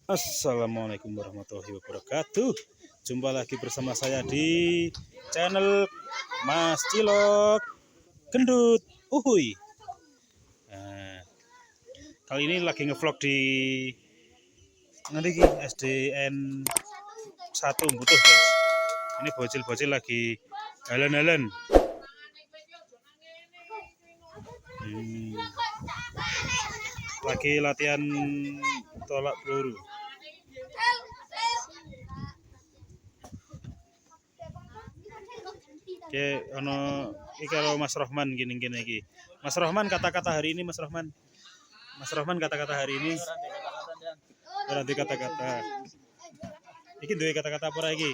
Assalamualaikum warahmatullahi wabarakatuh. Jumpa lagi bersama saya di channel Mas Cilok Gendut Uhuy. Nah, kali ini lagi ngevlog di nanti SDN 1 Butuh, guys. Ini bocil-bocil lagi jalan-jalan. Lagi latihan tolak peluru. Oke, iki kalau Mas Rohman gini-gini iki. Mas Rohman, kata-kata hari ini Mas Rohman. Mas Rohman, kata-kata hari ini. Ora di kata-kata. Iki duwe kata-kata apa iki?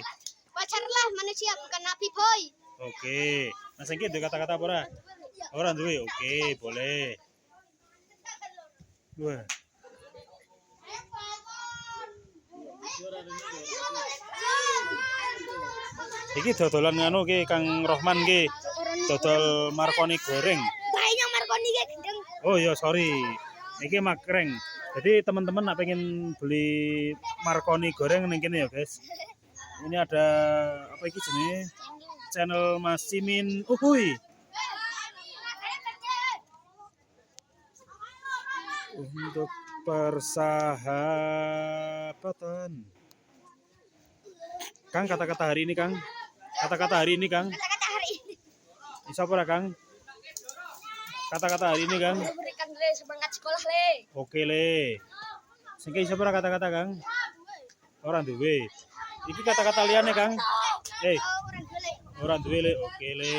Wajarlah manusia bukan nabi, boy. Oke. Mas iki duwe kata-kata apa ora? Ora duwe. Oke, boleh. Wah. Iki dodolan nganu ki Kang Rohman ki. Dodol marconi goreng. Bayinya marconi ki gendeng. Oh ya, sorry. Iki makreng. Jadi teman-teman nak pengen beli marconi goreng ning kene ya, guys. Ini ada apa iki jenenge? Channel Mas Cimin Uhuy. Untuk persahabatan. Kang, kata-kata hari ini, Kang. Kata-kata hari ini, Kang. Kata-kata hari ini. Bisa apa, Kang? Kata-kata hari ini, Kang. Berikan le semangat sekolah le. Oke le. Sing iso ora kata-kata, Kang? Ora duwe. Iki kata-kata liyane, Kang. Ora duwe le. Oke le.